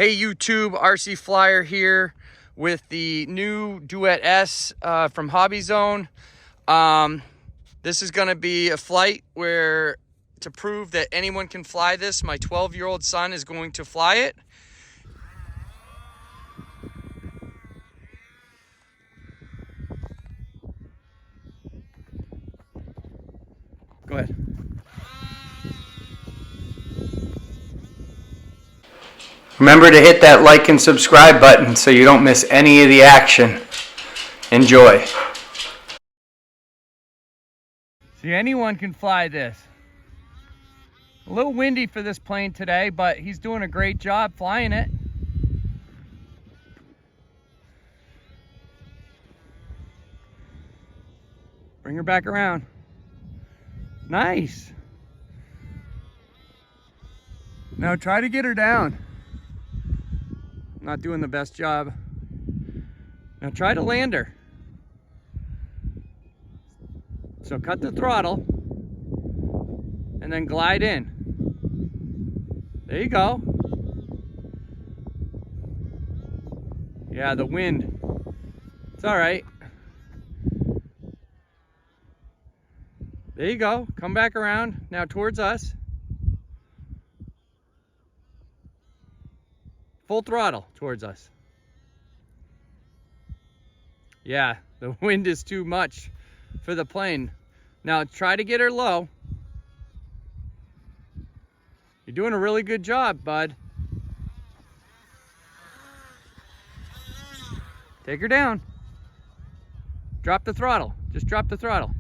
Hey YouTube, RC Flyer here with the new Duet S from HobbyZone. This is going to be a flight where, to prove that anyone can fly this, my 12-year-old son is going to fly it. Go ahead. Remember to hit that like and subscribe button so you don't miss any of the action. Enjoy. See, anyone can fly this. A little windy for this plane today, but he's doing a great job flying it. Bring her back around. Nice. Now try to get her down. Not doing the best job. Now try to land her. So cut the throttle and then glide in. There you go. Yeah, the wind. It's all right. There you go. Come back around now towards us. Full throttle towards us. Yeah, the wind is too much for the plane. Now try to get her low. You're doing a really good job, bud. Take her down. Drop the throttle. Just drop the throttle.